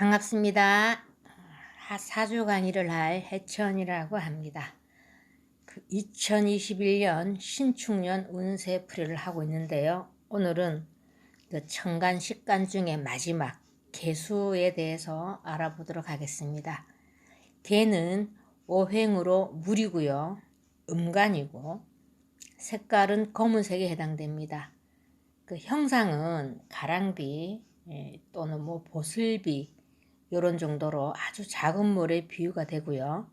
반갑습니다. 4주간 일을 할 해천이라고 합니다. 2021년 신축년 운세풀이를 하고 있는데요. 오늘은 천간 식간 중에 마지막 개수에 대해서 알아보도록 하겠습니다. 개는 오행으로 물이고요. 음간이고 색깔은 검은색에 해당됩니다. 형상은 가랑비 또는 보슬비 이런 정도로 아주 작은 물에 비유가 되고요.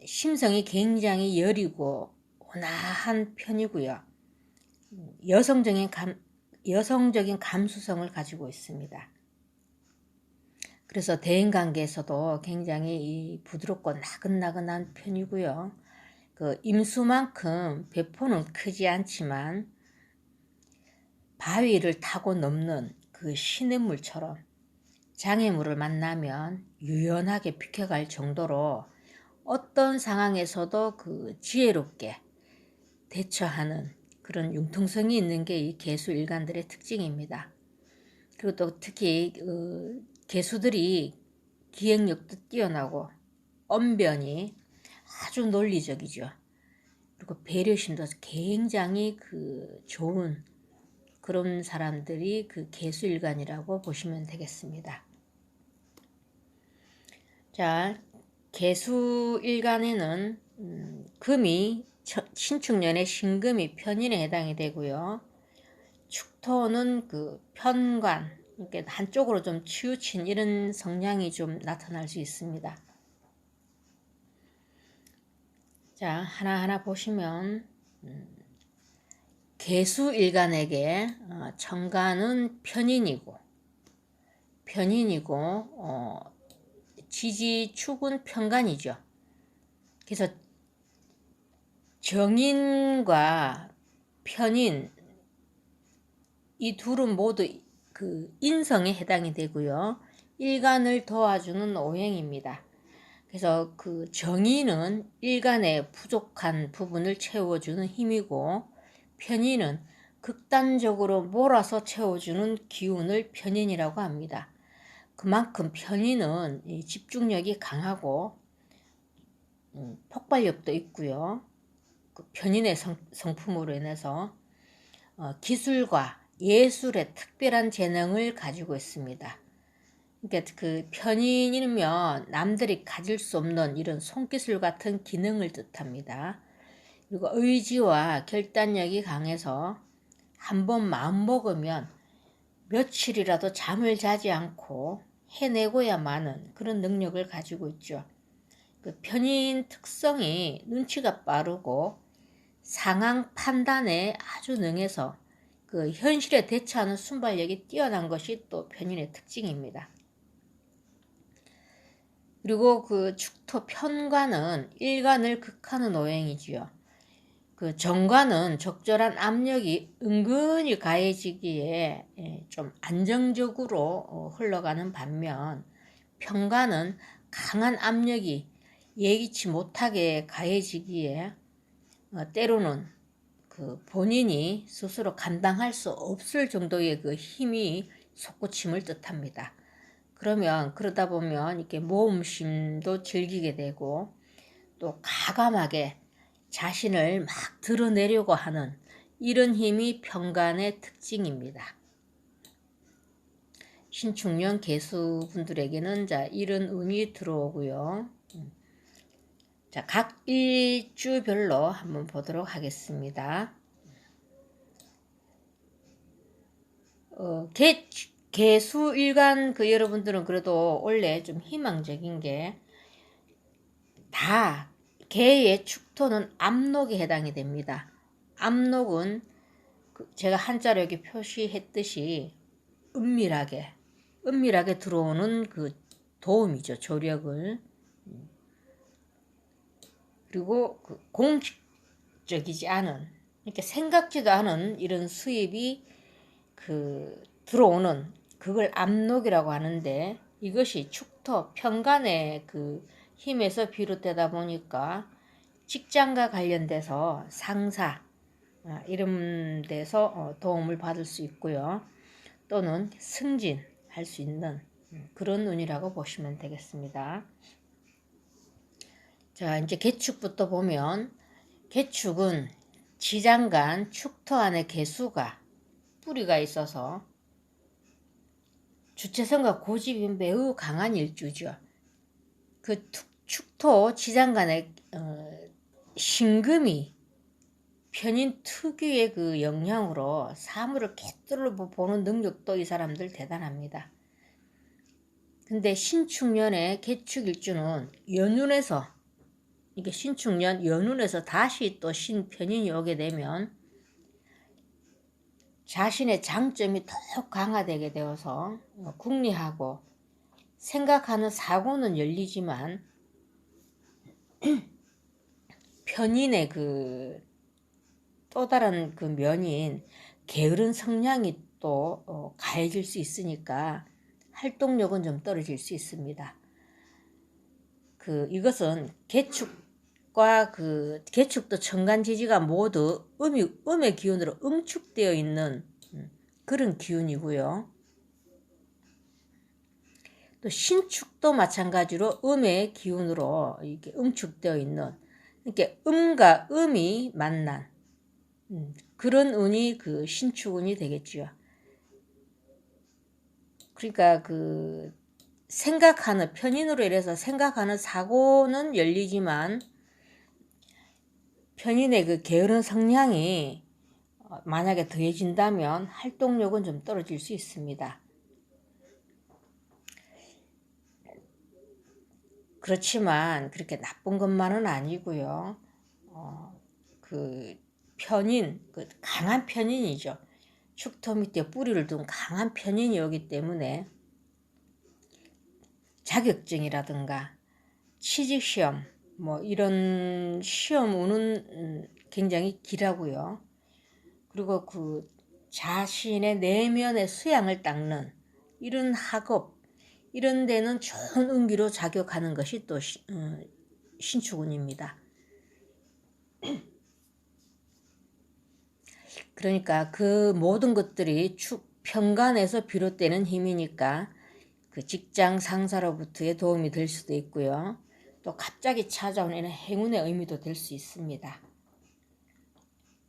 심성이 굉장히 여리고 온화한 편이고요. 여성적인 감수성을 가지고 있습니다. 그래서 대인관계에서도 굉장히 부드럽고 나긋나긋한 편이고요. 임수만큼 배포는 크지 않지만 바위를 타고 넘는 시냇물처럼 장애물을 만나면 유연하게 비켜갈 정도로 어떤 상황에서도 지혜롭게 대처하는 그런 융통성이 있는 게 이 개수일간들의 특징입니다. 그리고 또 특히 개수들이 기억력도 뛰어나고 언변이 아주 논리적이죠. 그리고 배려심도 굉장히 좋은 그런 사람들이 개수일간이라고 보시면 되겠습니다. 자, 개수일간에는 금이 신축년의 신금이 편인에 해당이 되고요. 축토는 편관, 그러니까 한쪽으로 좀 치우친 이런 성향이 좀 나타날 수 있습니다. 자, 하나하나 보시면 개수일간에게 천간은 편인이고 지지축은 편관이죠. 그래서 정인과 편인 이 둘은 모두 인성에 해당이 되고요. 일간을 도와주는 오행입니다. 그래서 정인은 일간의 부족한 부분을 채워주는 힘이고 편인은 극단적으로 몰아서 채워주는 기운을 편인이라고 합니다. 그만큼 편인은 집중력이 강하고 폭발력도 있고요. 편인의 성품으로 인해서 기술과 예술의 특별한 재능을 가지고 있습니다. 그러니까 편인이면 남들이 가질 수 없는 이런 손기술 같은 기능을 뜻합니다. 그리고 의지와 결단력이 강해서 한번 마음먹으면 며칠이라도 잠을 자지 않고 해내고야 마는 그런 능력을 가지고 있죠. 편인 특성이 눈치가 빠르고 상황 판단에 아주 능해서 현실에 대처하는 순발력이 뛰어난 것이 또 편인의 특징입니다. 그리고 축토 편관은 일간을 극하는 오행이지요. 정관은 적절한 압력이 은근히 가해지기에 좀 안정적으로 흘러가는 반면 편관은 강한 압력이 예기치 못하게 가해지기에 때로는 본인이 스스로 감당할 수 없을 정도의 힘이 솟구침을 뜻합니다. 그러다 보면 이렇게 모험심도 즐기게 되고 또 과감하게 자신을 막 드러내려고 하는 이런 힘이 편관의 특징입니다. 신축년 개수분들에게는 이런 운이 들어오고요. 자, 각 일주별로 한번 보도록 하겠습니다. 개수일간 여러분들은 그래도 원래 좀 희망적인 게 다 개의 축토는 압록에 해당이 됩니다. 압록은 제가 한자로 여기 표시했듯이 은밀하게 들어오는 도움이죠. 조력을. 그리고 공식적이지 않은, 이렇게 생각지도 않은 이런 수입이 들어오는 그걸 압록이라고 하는데, 이것이 축토 편간의 힘에서 비롯되다 보니까 직장과 관련돼서 상사 이런 데서 도움을 받을 수 있고요. 또는 승진할 수 있는 그런 운이라고 보시면 되겠습니다. 자, 이제 개축부터 보면 개축은 지장간 축토 안에 개수가 뿌리가 있어서 주체성과 고집이 매우 강한 일주죠. 그 축토 지장간의 신금이 편인 특유의 그 영향으로 사물을 객들로 보는 능력도 이 사람들 대단합니다. 근데 신축년의 개축일주는 연운에서, 이게 신축년 연운에서 다시 또 신편인이 오게 되면 자신의 장점이 더욱 강화되게 되어서 궁리하고 생각하는 사고는 열리지만 편인의 그 또 다른 그 면인 게으른 성향이 또 가해질 수 있으니까 활동력은 좀 떨어질 수 있습니다. 이것은 개축과 개축도 천간지지가 모두 음의 기운으로 응축되어 있는 그런 기운이고요. 또 신축도 마찬가지로 음의 기운으로 이렇게 응축되어 있는, 이렇게 음과 음이 만난 그런 운이 그 신축운이 되겠지요. 그러니까 생각하는, 편인으로 인해서 생각하는 사고는 열리지만 편인의 그 게으른 성향이 만약에 더해진다면 활동력은 좀 떨어질 수 있습니다. 그렇지만 그렇게 나쁜 것만은 아니고요. 강한 편인이죠. 축토 밑에 뿌리를 둔 강한 편인이 오기 때문에 자격증이라든가 취직시험, 이런 시험 운은 굉장히 길하고요. 그리고 자신의 내면의 수양을 닦는 이런 학업, 이런 데는 좋은 운기로 작용하는 것이 또 신축운입니다. 그러니까 그 모든 것들이 편간에서 비롯되는 힘이니까 그 직장 상사로부터의 도움이 될 수도 있고요. 또 갑자기 찾아오는 행운의 의미도 될 수 있습니다.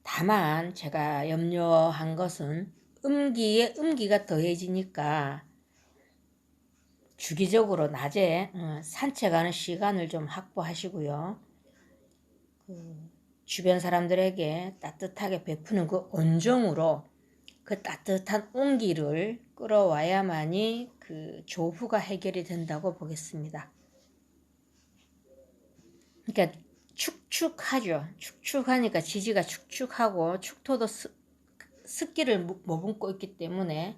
다만 제가 염려한 것은 음기에 음기가 더해지니까 주기적으로 낮에 산책하는 시간을 좀 확보하시고요. 주변 사람들에게 따뜻하게 베푸는 그 온정으로 그 따뜻한 온기를 끌어와야만이 그 조후가 해결이 된다고 보겠습니다. 그러니까 축축하죠. 축축하니까 지지가 축축하고 축토도 습기를 머금고 있기 때문에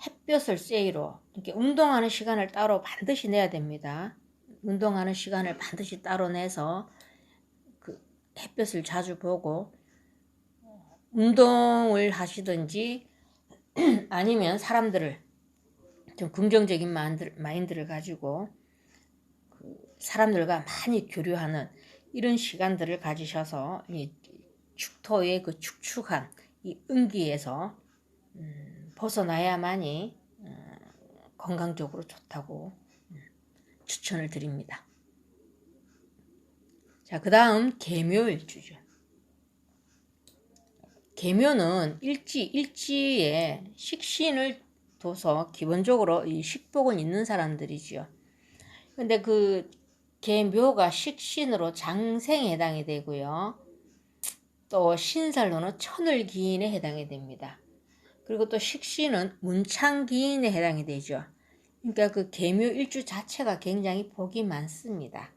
햇볕을 쐐기로 이렇게 운동하는 시간을 따로 반드시 내야 됩니다. 운동하는 시간을 반드시 따로 내서 햇볕을 자주 보고 운동을 하시든지 아니면 사람들을 좀 긍정적인 마인드를 가지고 사람들과 많이 교류하는 이런 시간들을 가지셔서 이 축토의 그 축축한 이 음기에서 벗어나야만이 건강적으로 좋다고 추천을 드립니다. 자, 그 다음 계묘일주죠. 계묘는 일지에 식신을 둬서 기본적으로 이 식복은 있는 사람들이죠. 근데 계묘가 식신으로 장생에 해당이 되고요. 또 신살로는 천을기인에 해당이 됩니다. 그리고 또 식신은 문창기인에 해당이 되죠. 그러니까 계묘 일주 자체가 굉장히 복이 많습니다.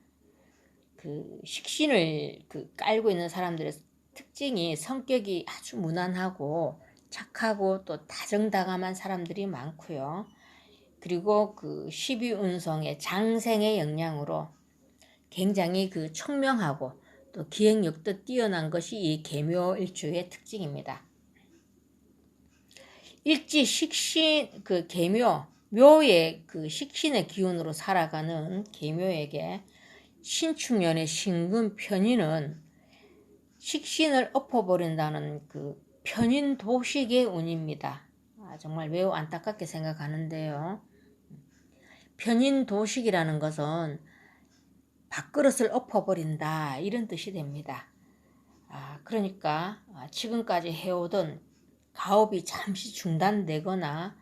식신을 깔고 있는 사람들의 특징이 성격이 아주 무난하고 착하고 또 다정다감한 사람들이 많고요. 그리고 12운성의 장생의 영향으로 굉장히 총명하고 또 기획력도 뛰어난 것이 이 계묘 일주의 특징입니다. 일지 식신 계묘 묘의 식신의 기운으로 살아가는 계묘에게 신축년의 신금 편인은 식신을 엎어버린다는 편인 도식의 운입니다. 정말 매우 안타깝게 생각하는데요. 편인도식이라는 것은 밥그릇을 엎어버린다 이런 뜻이 됩니다. 그러니까 지금까지 해오던 가업이 잠시 중단되거나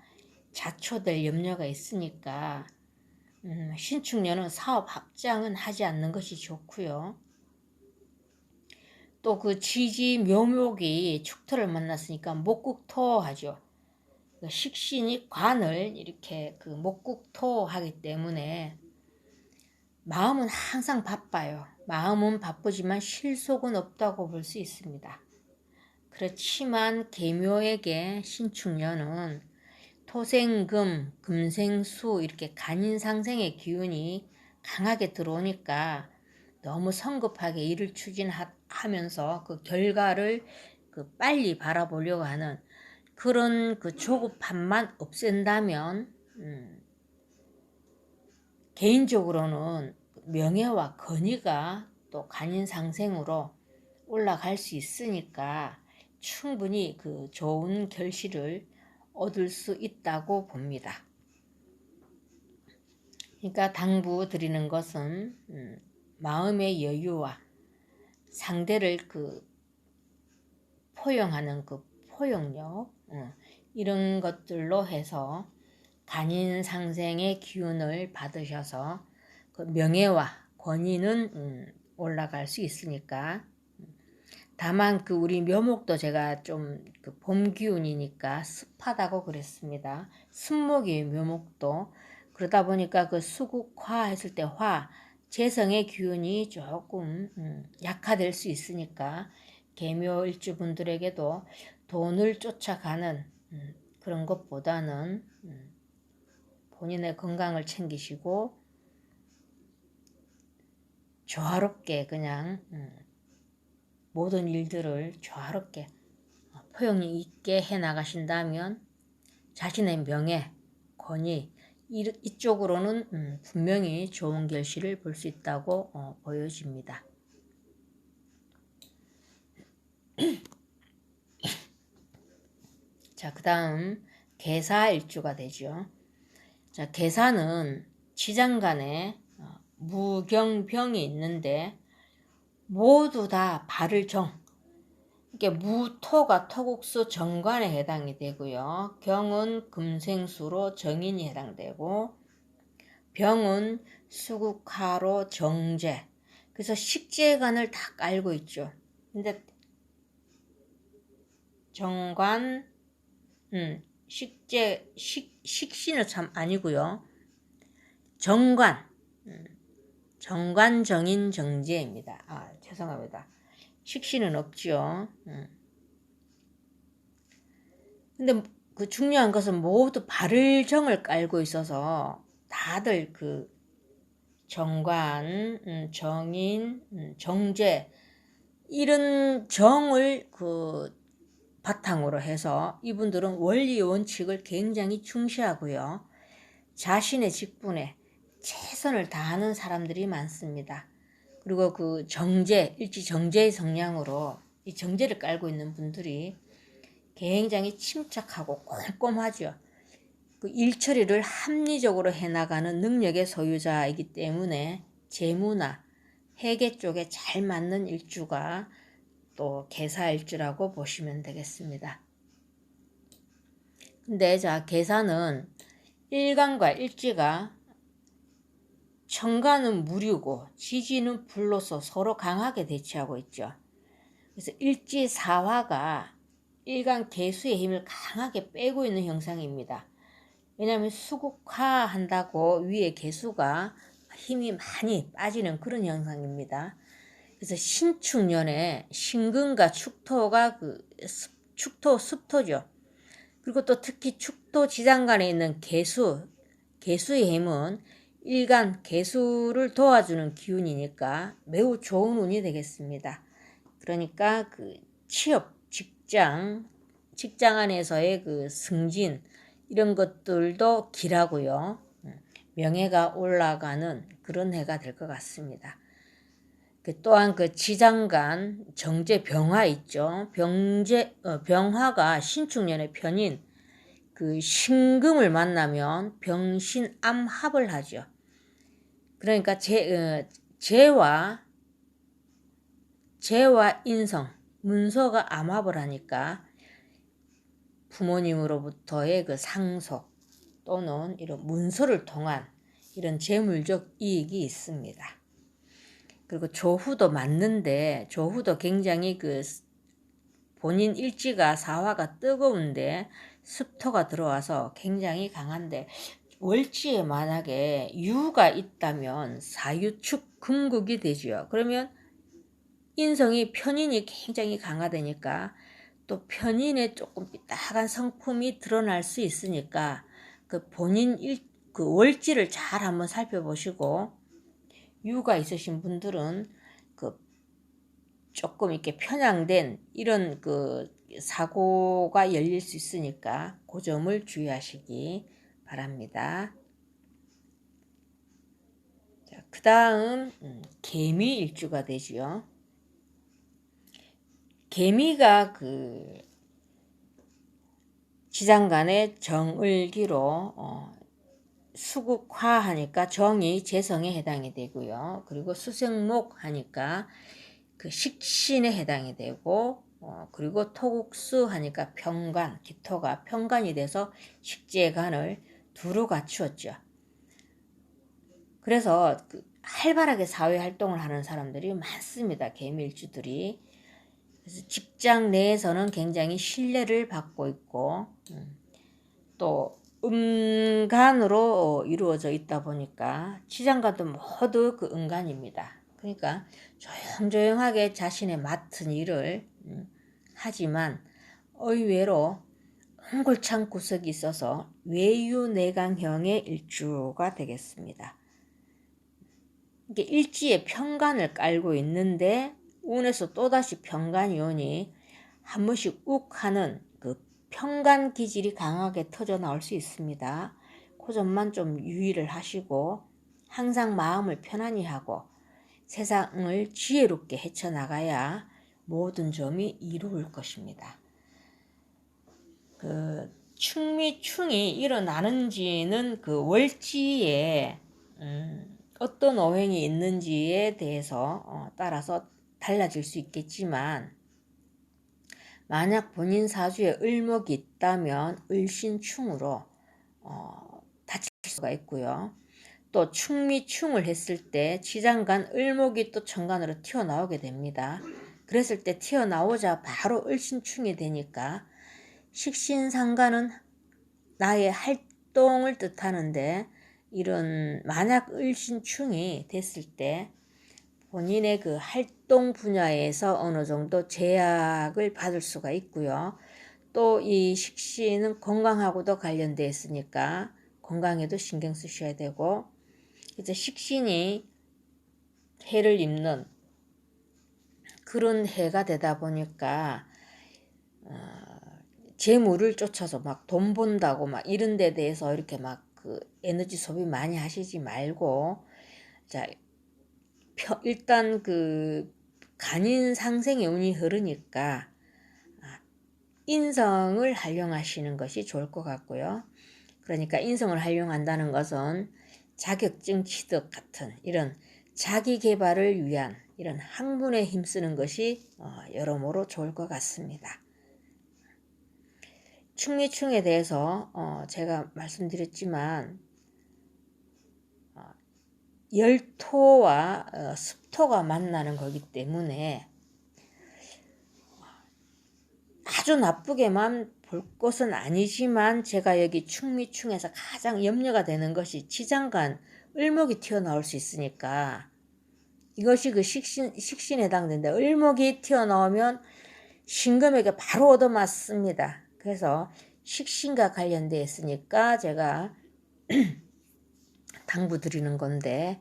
자초될 염려가 있으니까 신축년은 사업 확장은 하지 않는 것이 좋고요. 또 그 지지 묘목이 축토를 만났으니까 목국토하죠. 식신이 관을 이렇게 그 목국토하기 때문에 마음은 항상 바빠요. 마음은 바쁘지만 실속은 없다고 볼 수 있습니다. 그렇지만 계묘에게 신축년은 토생금, 금생수 이렇게 간인상생의 기운이 강하게 들어오니까 너무 성급하게 일을 추진하면서 그 결과를 빨리 바라보려고 하는 그런 그 조급함만 없앤다면 개인적으로는 명예와 권위가 또 간인상생으로 올라갈 수 있으니까 충분히 그 좋은 결실을 얻을 수 있다고 봅니다. 그러니까 당부드리는 것은 마음의 여유와 상대를 그 포용하는 그 포용력 이런 것들로 해서 간인상생의 기운을 받으셔서 그 명예와 권위는 올라갈 수 있으니까 다만 그 우리 묘목도 제가 좀 그 봄 기운이니까 습하다고 그랬습니다. 습목이 묘목도 그러다 보니까 그 수국화 했을 때 재성의 기운이 조금 약화될 수 있으니까 계묘일주분들에게도 돈을 쫓아가는 그런 것보다는 본인의 건강을 챙기시고 조화롭게 그냥 모든 일들을 조화롭게 포용력 있게 해나가신다면 자신의 명예, 권위 이쪽으로는 분명히 좋은 결실을 볼 수 있다고 보여집니다. 자, 그 다음 계사일주가 되죠. 자, 계사는 지장간에 무경병이 있는데 모두 다 발을 이게 무토가 토국수 정관에 해당이 되고요. 경은 금생수로 정인이 해당되고 병은 수국화로 정제. 그래서 식재관을 다 깔고 있죠. 근데 정관 식신은 참 아니고요. 정관 정관 정제입니다. 죄송합니다. 식신은 없죠. 근데 그 중요한 것은 모두 발을 정을 깔고 있어서 다들 그 정관, 정인, 정제 이런 정을 그 바탕으로 해서 이분들은 원리 원칙을 굉장히 중시하고요. 자신의 직분에 최선을 다하는 사람들이 많습니다. 그리고 그 일지 정제의 성향으로 이 정제를 깔고 있는 분들이 굉장히 침착하고 꼼꼼하죠. 그 일처리를 합리적으로 해나가는 능력의 소유자이기 때문에 재무나 회계 쪽에 잘 맞는 일주가 또 계사일주라고 보시면 되겠습니다. 근데 자, 계사는 일간과 일지가 천간은 무류고 지지는 불로서 서로 강하게 대치하고 있죠. 그래서 일지사화가 일간 개수의 힘을 강하게 빼고 있는 형상입니다. 왜냐하면 수국화한다고 위에 개수가 힘이 많이 빠지는 그런 형상입니다. 그래서 신축년에 신금과 축토가 축토 습토죠. 그리고 또 특히 축토 지장간에 있는 개수의 힘은 일간 개수를 도와주는 기운이니까 매우 좋은 운이 되겠습니다. 그러니까 그 취업, 직장 안에서의 그 승진 이런 것들도 길하고요. 명예가 올라가는 그런 해가 될 것 같습니다. 또한 그 지장간 정제 병화 있죠. 병화가 신축년의 편인 그 신금을 만나면 병신암합을 하죠. 그러니까 재와 인성, 문서가 암합을 하니까 부모님으로부터의 그 상속 또는 이런 문서를 통한 이런 재물적 이익이 있습니다. 그리고 조후도 맞는데 조후도 굉장히 그 본인 일지가 사화가 뜨거운데 습토가 들어와서 굉장히 강한데 월지에 만약에 유가 있다면 사유축 금국이 되지요. 그러면 인성이 편인이 굉장히 강하다니까 또 편인의 조금 삐딱한 성품이 드러날 수 있으니까 그 본인 그 월지를 잘 한번 살펴보시고 유가 있으신 분들은 그 조금 이렇게 편향된 이런 그 사고가 열릴 수 있으니까 그 점을 주의하시기 바랍니다. 자, 그 다음 개미 일주가 되지요. 개미가 그 지장간의 정을기로 수국화하니까 정이 재성에 해당이 되고요. 그리고 수생목 하니까 그 식신에 해당이 되고 그리고 토국수 하니까 평간, 기토가 평간이 돼서 식재간을 두루 갖추었죠. 그래서 그 활발하게 사회활동을 하는 사람들이 많습니다. 개미일주들이. 그래서 직장 내에서는 굉장히 신뢰를 받고 있고 또 음간으로 이루어져 있다 보니까 지장간도 모두 그 음간입니다. 그러니까 조용조용하게 자신의 맡은 일을 하지만 의외로 옹골찬 구석이 있어서 외유내강형의 일주가 되겠습니다. 이게 일지에 평간을 깔고 있는데 운에서 또다시 평간이 오니 한 번씩 욱 하는 그 평간 기질이 강하게 터져 나올 수 있습니다. 그 점만 좀 유의를 하시고 항상 마음을 편안히 하고 세상을 지혜롭게 헤쳐나가야 모든 점이 이루어질 것입니다. 그 충미충이 일어나는지는 그 월지에 어떤 오행이 있는지에 대해서 따라서 달라질 수 있겠지만 만약 본인 사주에 을목이 있다면 을신충으로 다칠 수가 있고요. 또 충미충을 했을 때 지장간 을목이 또 천간으로 튀어나오게 됩니다. 그랬을 때 튀어나오자 바로 을신충이 되니까 식신상간은 나의 활동을 뜻하는데 이런 만약 을신충이 됐을 때 본인의 그 활동 분야에서 어느 정도 제약을 받을 수가 있고요. 또 이 식신은 건강하고도 관련되어 있으니까 건강에도 신경 쓰셔야 되고 이제 식신이 해를 입는 그런 해가 되다 보니까 재물을 쫓아서 막 돈 번다고 막 이런 데 대해서 이렇게 막 그 에너지 소비 많이 하시지 말고 자 일단 그 간인 상생의 운이 흐르니까 인성을 활용하시는 것이 좋을 것 같고요. 그러니까 인성을 활용한다는 것은 자격증 취득 같은 이런 자기 개발을 위한 이런 학문에 힘쓰는 것이 여러모로 좋을 것 같습니다. 충미충에 대해서 제가 말씀드렸지만 열토와 습토가 만나는 거기 때문에 아주 나쁘게만 볼 것은 아니지만 제가 여기 충미충에서 가장 염려가 되는 것이 지장간 을목이 튀어나올 수 있으니까 이것이 그 식신에 해당되는데 을목이 튀어나오면 신금에게 바로 얻어맞습니다. 그래서 식신과 관련되어 있으니까 제가 당부드리는 건데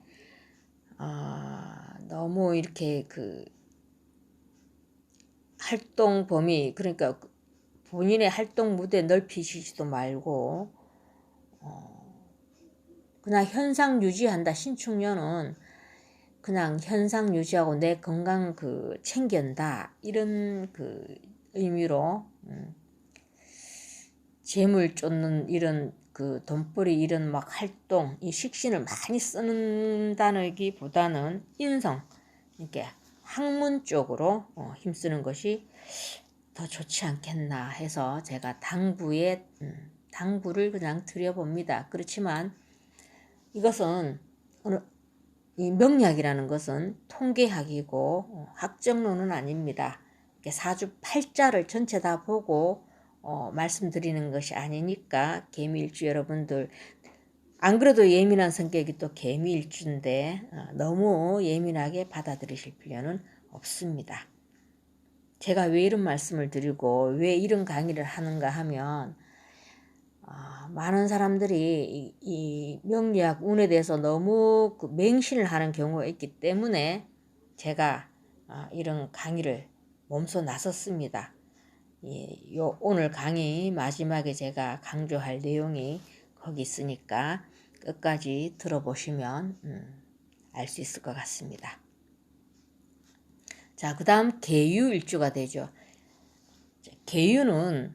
너무 이렇게 그 활동 범위 그러니까 본인의 활동 무대 넓히시지도 말고 그냥 현상 유지한다. 신축년은 그냥 현상 유지하고 내 건강 그 챙긴다 이런 그 의미로 재물 쫓는 이런 그 돈벌이 이런 막 활동, 이 식신을 많이 쓰는다기보다는 인성, 이렇게 학문 쪽으로 힘쓰는 것이 더 좋지 않겠나 해서 제가 당부를 그냥 드려봅니다. 그렇지만 이것은 이 명리학이라는 것은 통계학이고 학정론은 아닙니다. 사주팔자를 전체 다 보고 말씀드리는 것이 아니니까 개미일주 여러분들, 안 그래도 예민한 성격이 또 개미일주인데 너무 예민하게 받아들이실 필요는 없습니다. 제가 왜 이런 말씀을 드리고 왜 이런 강의를 하는가 하면 많은 사람들이 이 명리학 운에 대해서 너무 맹신을 하는 경우가 있기 때문에 제가 이런 강의를 몸소 나섰습니다. 오늘 강의 마지막에 제가 강조할 내용이 거기 있으니까 끝까지 들어보시면 알 수 있을 것 같습니다. 자, 그 다음 계유일주가 되죠. 계유는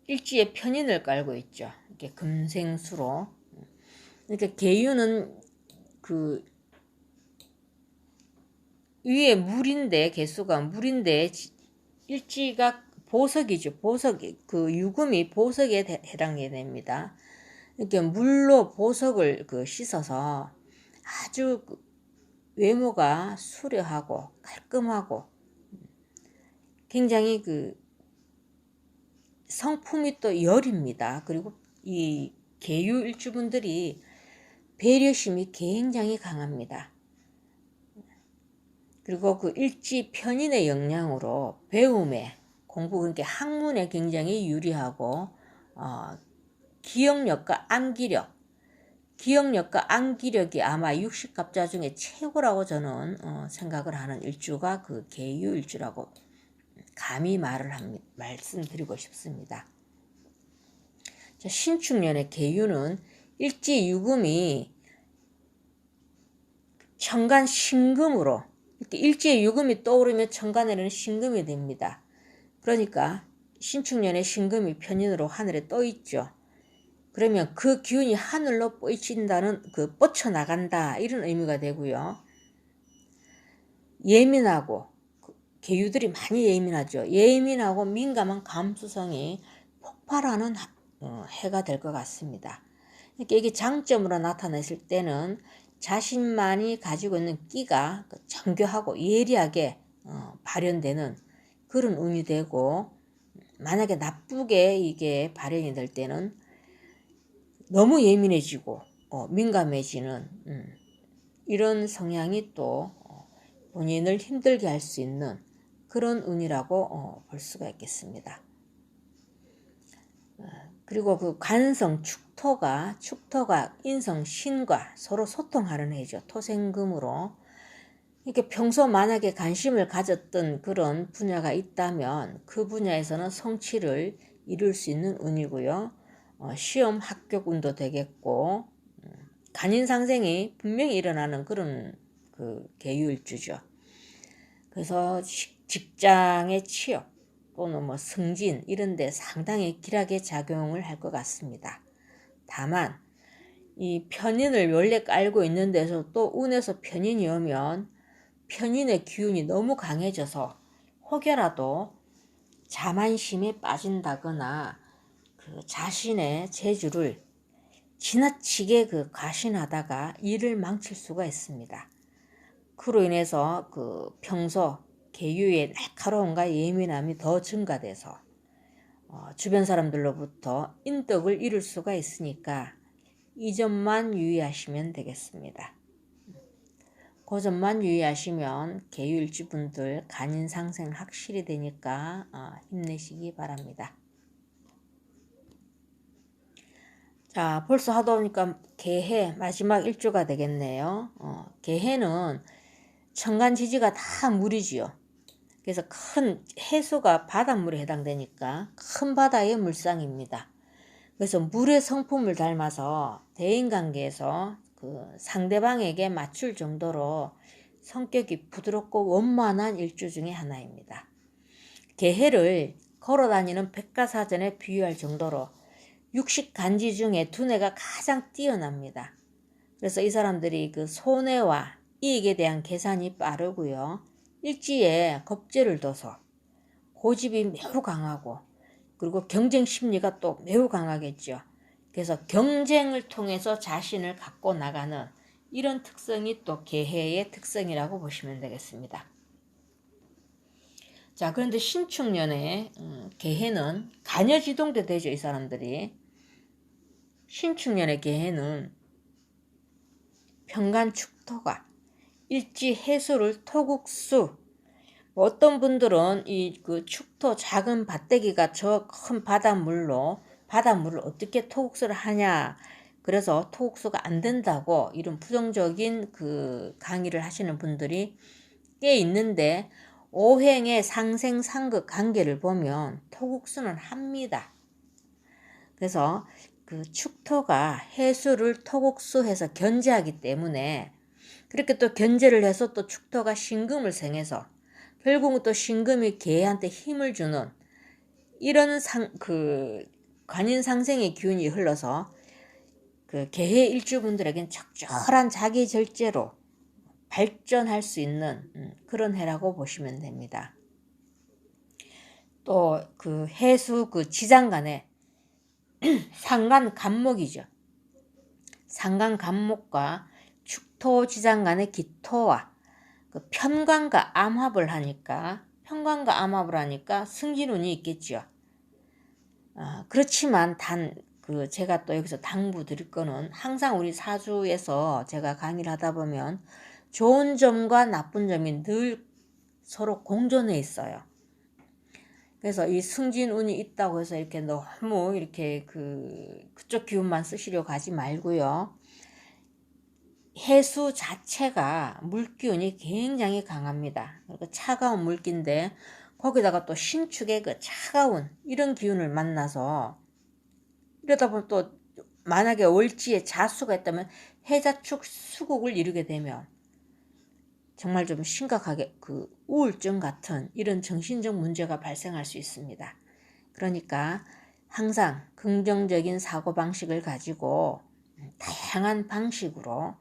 일지에 편인을 깔고 있죠. 이렇게 금생수로. 그러니까 계유는 그 위에 물인데, 개수가 물인데 일지가 보석이죠. 그 유금이 보석에 해당이 됩니다. 이렇게 물로 보석을 씻어서 아주 외모가 수려하고 깔끔하고 굉장히 성품이 또 열입니다. 그리고 이 계유 일주분들이 배려심이 굉장히 강합니다. 그리고 그 일지 편인의 영향으로 배움에 공부, 그러니까 학문에 굉장히 유리하고 기억력과 암기력이 아마 60갑자 중에 최고라고 저는 생각을 하는 일주가 그 계유 일주라고 감히 말씀드리고 싶습니다. 신축년의 계유는 일지 유금이 천간 신금으로, 이렇게 일지의 유금이 떠오르면 천간에는 신금이 됩니다. 그러니까 신축년에 신금이 편인으로 하늘에 떠 있죠. 그러면 그 기운이 하늘로 뻗친다는 뻗쳐나간다 이런 의미가 되고요. 예민하고 계유들이 많이 예민하죠. 예민하고 민감한 감수성이 폭발하는 해가 될 것 같습니다. 그러니까 이게 장점으로 나타냈을 때는 자신만이 가지고 있는 끼가 정교하고 예리하게 발현되는 그런 운이 되고, 만약에 나쁘게 이게 발현이 될 때는 너무 예민해지고 민감해지는 이런 성향이 또 본인을 힘들게 할 수 있는 그런 운이라고 볼 수가 있겠습니다. 그리고 그 관성 축토가 인성 신과 서로 소통하는 해죠. 토생금으로. 이렇게 평소 만약에 관심을 가졌던 그런 분야가 있다면 그 분야에서는 성취를 이룰 수 있는 운이고요. 시험 합격 운도 되겠고, 간인상생이 분명히 일어나는 그런 계유일주죠. 그래서 직장의 취업 또는 뭐 승진 이런 데 상당히 길하게 작용을 할 것 같습니다. 다만 이 편인을 원래 깔고 있는 데서 또 운에서 편인이 오면 편인의 기운이 너무 강해져서 혹여라도 자만심에 빠진다거나 자신의 재주를 지나치게 과신하다가 일을 망칠 수가 있습니다. 그로 인해서 평소 계유의 날카로움과 예민함이 더 증가돼서 주변 사람들로부터 인덕을 잃을 수가 있으니까 이 점만 유의하시면 되겠습니다. 그 점만 유의하시면 계유일주분들 간인상생 확실히 되니까 힘내시기 바랍니다. 자, 벌써 하다 보니까 개해 마지막 일주가 되겠네요. 개해는 천간지지가 다 물이지요. 그래서 큰 해수가 바닷물에 해당되니까 큰 바다의 물상입니다. 그래서 물의 성품을 닮아서 대인관계에서 상대방에게 맞출 정도로 성격이 부드럽고 원만한 일주 중에 하나입니다. 개해를 걸어다니는 백과사전에 비유할 정도로 육식간지 중에 두뇌가 가장 뛰어납니다. 그래서 이 사람들이 그 손해와 이익에 대한 계산이 빠르고요. 일지에 겁재를 둬서 고집이 매우 강하고, 그리고 경쟁 심리가 또 매우 강하겠죠. 그래서 경쟁을 통해서 자신을 갖고 나가는 이런 특성이 또 개해의 특성이라고 보시면 되겠습니다. 자, 그런데 신축년에 개해는 간여지동도 되죠. 이 사람들이. 신축년의 개해는 편간축토가 일지 해수를 토국수, 어떤 분들은 이 그 축토 작은 밭대기가 저 큰 바닷물을 어떻게 토국수를 하냐, 그래서 토국수가 안 된다고 이런 부정적인 그 강의를 하시는 분들이 꽤 있는데, 오행의 상생상극 관계를 보면 토국수는 합니다. 그래서 그 축토가 해수를 토국수해서 견제하기 때문에, 그렇게 또 견제를 해서 또 축토가 신금을 생해서 결국은 또 신금이 개한테 힘을 주는 이런 관인상생의 기운이 흘러서 그 개해 일주분들에겐 적절한 자기 절제로 발전할 수 있는 그런 해라고 보시면 됩니다. 또 그 해수 그 지장간에 상간간목이죠. 상간간목과 축토지장간의 기토와 그 편관과 암합을 하니까 승진운이 있겠죠. 그렇지만 제가 또 여기서 당부드릴 거는, 항상 우리 사주에서 제가 강의를 하다 보면 좋은 점과 나쁜 점이 늘 서로 공존해 있어요. 그래서 이 승진운이 있다고 해서 이렇게 너무 이렇게 그쪽 기운만 쓰시려고 하지 말고요. 해수 자체가 물기운이 굉장히 강합니다. 그리고 차가운 물기인데 거기다가 또 신축의 그 차가운 이런 기운을 만나서, 이러다 보면 또 만약에 월지에 자수가 있다면 해자축 수국을 이루게 되면 정말 좀 심각하게 그 우울증 같은 이런 정신적 문제가 발생할 수 있습니다. 그러니까 항상 긍정적인 사고방식을 가지고 다양한 방식으로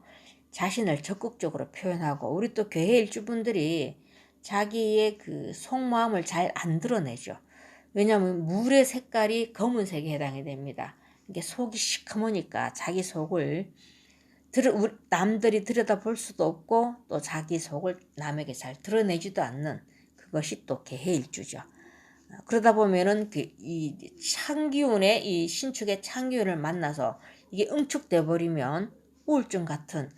자신을 적극적으로 표현하고, 우리 또 교회 일주분들이 자기의 그 속마음을 잘 안 드러내죠. 왜냐하면 물의 색깔이 검은색에 해당이 됩니다. 이게 속이 시커머니까 자기 속을 남들이 들여다볼 수도 없고, 또 자기 속을 남에게 잘 드러내지도 않는 그것이 또 개해일주죠. 그러다 보면은 이 창기운의 이 신축의 창기운을 만나서 이게 응축돼 버리면 우울증 같은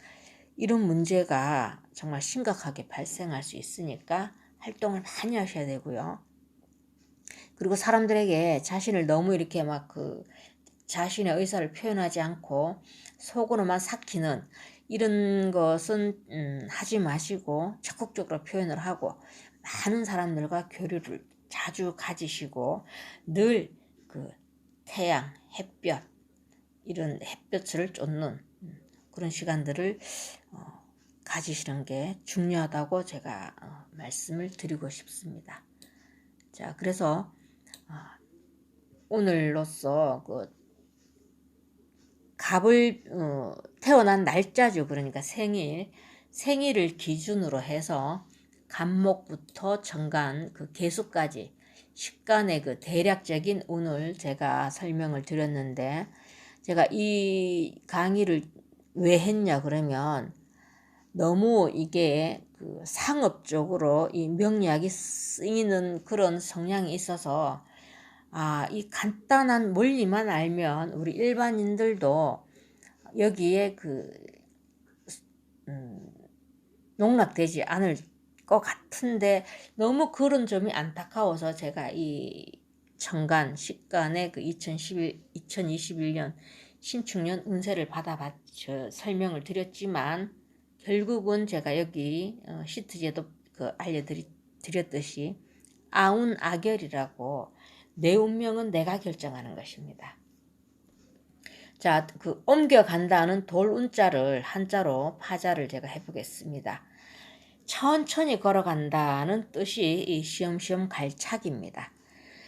이런 문제가 정말 심각하게 발생할 수 있으니까 활동을 많이 하셔야 되고요. 그리고 사람들에게 자신을 너무 이렇게 자신의 의사를 표현하지 않고 속으로만 삭히는 이런 것은 하지 마시고, 적극적으로 표현을 하고 많은 사람들과 교류를 자주 가지시고, 늘 그 태양, 햇볕, 이런 햇볕을 쫓는 그런 시간들을 가지시는 게 중요하다고 제가 말씀을 드리고 싶습니다. 자, 그래서 오늘로써 갑을 태어난 날짜죠. 그러니까 생일을 기준으로 해서 간목부터 정간 그 개수까지 10간의 그 대략적인 운을 제가 설명을 드렸는데, 제가 이 강의를 왜 했냐 그러면, 너무 이게 그 상업적으로 이 명리학이 쓰이는 그런 성향이 있어서, 이 간단한 원리만 알면 우리 일반인들도 여기에 농락되지 않을 것 같은데, 너무 그런 점이 안타까워서 제가 이 천간, 십간의 그 2021년 신축년 운세를 설명을 드렸지만, 결국은 제가 여기 시트제도 알려드렸듯이 아운아결이라고, 내 운명은 내가 결정하는 것입니다. 자, 옮겨간다는 돌운자를 한자로 파자를 제가 해보겠습니다. 천천히 걸어간다는 뜻이 이 시험시험 갈착입니다.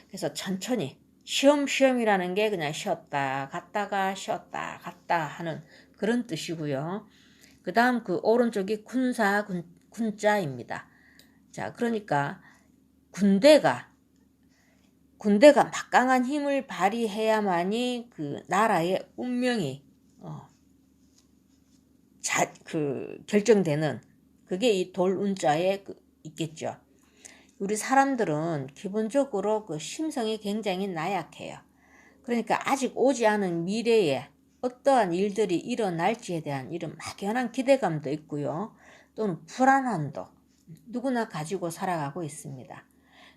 그래서 천천히 쉬엄쉬엄이라는 게 그냥 쉬었다 갔다가 쉬었다 갔다 하는 그런 뜻이고요. 그 다음 그 오른쪽이 군자입니다. 자, 그러니까 군대가 막강한 힘을 발휘해야만이 그 나라의 운명이 결정되는 그게 이 돌운자에 있겠죠. 우리 사람들은 기본적으로 그 심성이 굉장히 나약해요. 그러니까 아직 오지 않은 미래에 어떠한 일들이 일어날지에 대한 이런 막연한 기대감도 있고요. 또는 불안함도 누구나 가지고 살아가고 있습니다.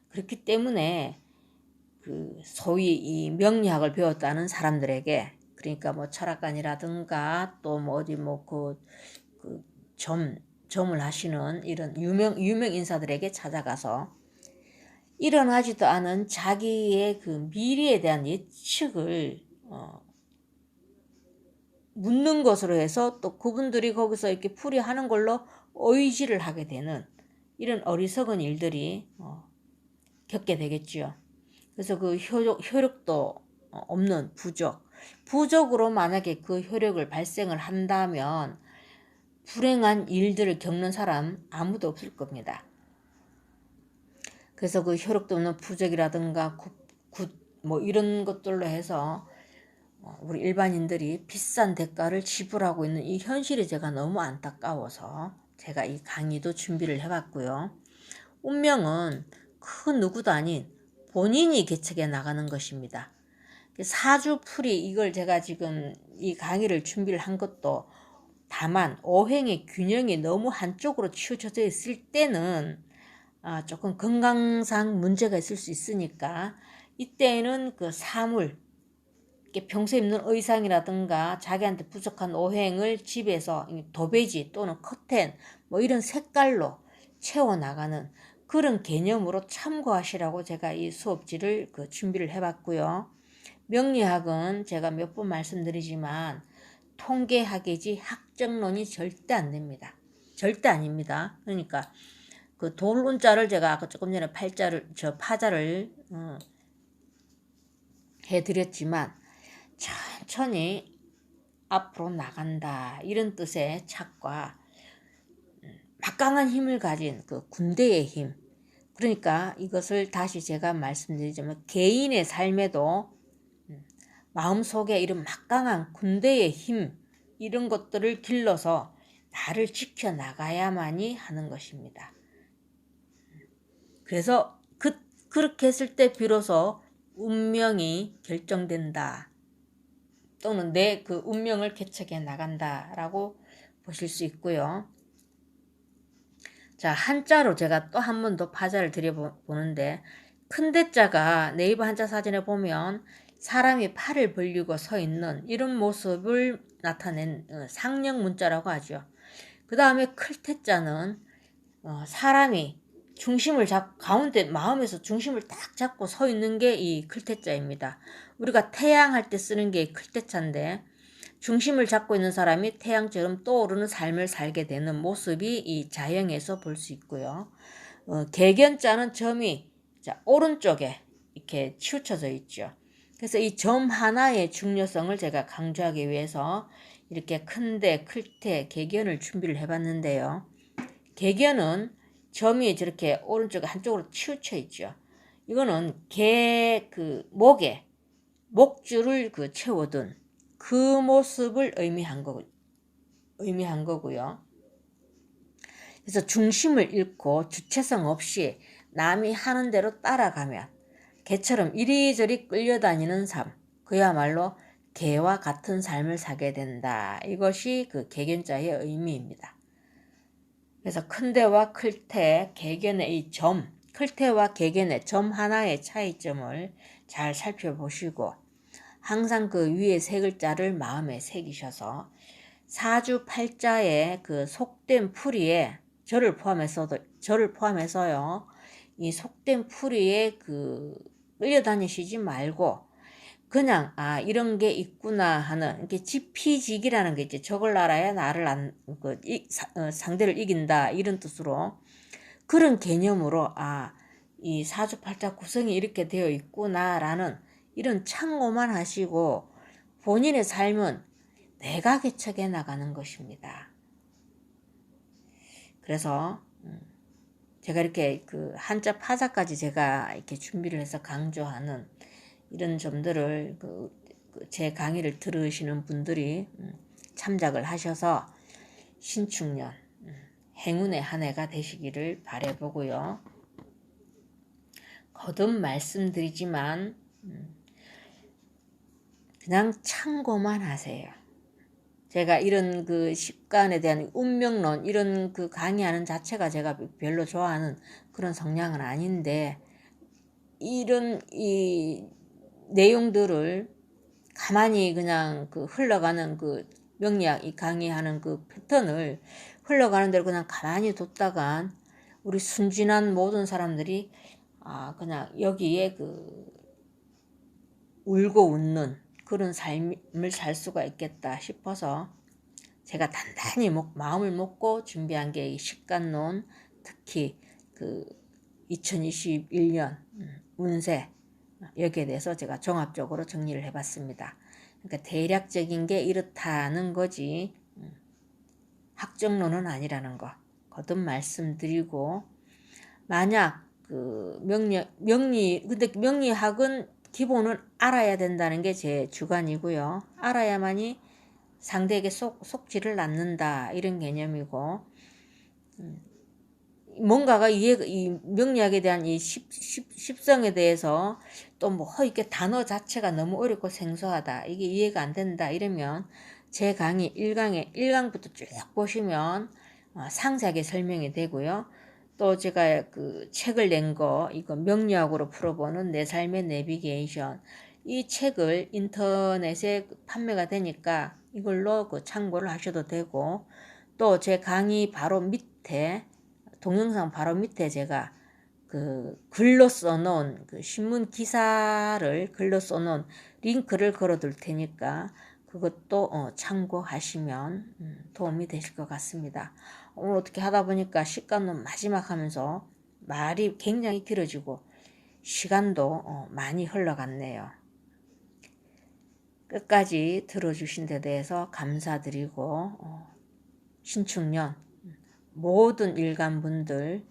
그렇기 때문에 그 소위 이 명리학을 배웠다는 사람들에게, 그러니까 뭐 철학관이라든가 또 뭐 어디 뭐 점을 하시는 이런 유명 인사들에게 찾아가서 일어나지도 않은 자기의 그 미래에 대한 예측을 묻는 것으로 해서 또 그분들이 거기서 이렇게 풀이하는 걸로 의지를 하게 되는 이런 어리석은 일들이 겪게 되겠죠. 그래서 그 효력도 없는 부족으로 만약에 그 효력을 발생을 한다면 불행한 일들을 겪는 사람 아무도 없을 겁니다. 그래서 그 효력도 없는 부적이라든가 뭐 이런 것들로 해서 우리 일반인들이 비싼 대가를 지불하고 있는 이 현실이 제가 너무 안타까워서 제가 이 강의도 준비를 해봤고요. 운명은 그 누구도 아닌 본인이 개척해 나가는 것입니다. 사주풀이 이걸 제가 지금 이 강의를 준비를 한 것도 다만 오행의 균형이 너무 한쪽으로 치우쳐져 있을 때는 조금 건강상 문제가 있을 수 있으니까 이때는 그 사물, 평소에 입는 의상이라든가 자기한테 부족한 오행을 집에서 도배지 또는 커튼 뭐 이런 색깔로 채워나가는 그런 개념으로 참고하시라고 제가 이 수업지를 준비를 해봤고요. 명리학은 제가 몇 번 말씀드리지만 통계학이지 학적론이 절대 안 됩니다. 절대 아닙니다. 그러니까 그 돌운자를 제가 아까 조금 전에 파자를 해드렸지만 천천히 앞으로 나간다 이런 뜻의 착과 막강한 힘을 가진 그 군대의 힘, 그러니까 이것을 다시 제가 말씀드리자면 개인의 삶에도 마음속에 이런 막강한 군대의 힘 이런 것들을 길러서 나를 지켜나가야만이 하는 것입니다. 그래서 그렇게 했을 때 비로소 운명이 결정된다 또는 내 그 운명을 개척해 나간다라고 보실 수 있고요. 자, 한자로 제가 또 한 번 더 파자를 드려보는데 큰 대자가 네이버 한자 사진에 보면 사람이 팔을 벌리고 서 있는 이런 모습을 나타낸 상형 문자라고 하죠. 그 다음에 클 태자는 사람이 중심을 가운데 마음에서 중심을 딱 잡고 서 있는 게 이 클태자입니다. 우리가 태양할 때 쓰는 게 클태자인데 중심을 잡고 있는 사람이 태양처럼 떠오르는 삶을 살게 되는 모습이 이 자형에서 볼 수 있고요. 개견자는 점이 오른쪽에 이렇게 치우쳐져 있죠. 그래서 이 점 하나의 중요성을 제가 강조하기 위해서 이렇게 큰데 클태 개견을 준비를 해봤는데요. 개견은 점이 저렇게 오른쪽에 한쪽으로 치우쳐 있죠. 이거는 목에 목줄을 채워둔 그 모습을 의미한 거고요. 그래서 중심을 잃고 주체성 없이 남이 하는 대로 따라가면 개처럼 이리저리 끌려다니는 삶, 그야말로 개와 같은 삶을 살게 된다. 이것이 그 개견자의 의미입니다. 그래서 큰대와 클태, 개견의 이 점, 클태와 개견의 점 하나의 차이점을 잘 살펴보시고 항상 그 위에 세 글자를 마음에 새기셔서 사주팔자의 그 속된 풀이에 저를 포함해서요. 이 속된 풀이에 끌려다니시지 말고 그냥 이런 게 있구나 하는 이렇게 지피지기라는 게 있지. 저걸 알아야 나를 상대를 이긴다 이런 뜻으로 그런 개념으로 이 사주팔자 구성이 이렇게 되어 있구나라는 이런 참고만 하시고 본인의 삶은 내가 개척해 나가는 것입니다. 그래서 제가 이렇게 그 한자 파자까지 제가 이렇게 준비를 해서 강조하는 이런 점들을 제 강의를 들으시는 분들이 참작을 하셔서 신축년 행운의 한 해가 되시기를 바라보고요. 거듭 말씀드리지만 그냥 참고만 하세요. 제가 이런 그 식관에 대한 운명론 이런 그 강의하는 자체가 제가 별로 좋아하는 그런 성향은 아닌데 이런 이 내용들을 가만히 그냥 그 흘러가는 그 명리학 이 강의하는 그 패턴을 흘러가는 대로 그냥 가만히 뒀다간 우리 순진한 모든 사람들이 그냥 여기에 그 울고 웃는 그런 삶을 살 수가 있겠다 싶어서 제가 단단히 마음을 먹고 준비한 게 이 식간론, 특히 그 2021년 운세 여기에 대해서 제가 종합적으로 정리를 해봤습니다. 그러니까 대략적인 게 이렇다는 거지 학정론은 아니라는 거 거듭 말씀드리고, 만약 그 근데 명리학은 기본은 알아야 된다는 게 제 주관이고요. 알아야만이 상대에게 속지를 낳는다 이런 개념이고, 뭔가가 이 명리학에 대한 이 십성에 대해서 또 뭐 이렇게 단어 자체가 너무 어렵고 생소하다, 이게 이해가 안 된다 이러면 제 강의 1강부터 쭉 보시면 상세하게 설명이 되고요. 또 제가 그 책을 낸 거 이거 명리학으로 풀어보는 내 삶의 내비게이션, 이 책을 인터넷에 판매가 되니까 이걸로 그 참고를 하셔도 되고, 또 제 강의 바로 밑에 동영상 바로 밑에 제가 그 글로 써놓은 그 신문 기사를 글로 써놓은 링크를 걸어둘 테니까 그것도 참고하시면 도움이 되실 것 같습니다. 오늘 어떻게 하다 보니까 식간론 마지막 하면서 말이 굉장히 길어지고 시간도 많이 흘러갔네요. 끝까지 들어주신 데 대해서 감사드리고 신축년 모든 일간분들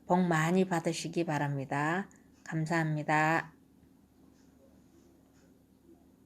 복 많이 받으시기 바랍니다. 감사합니다.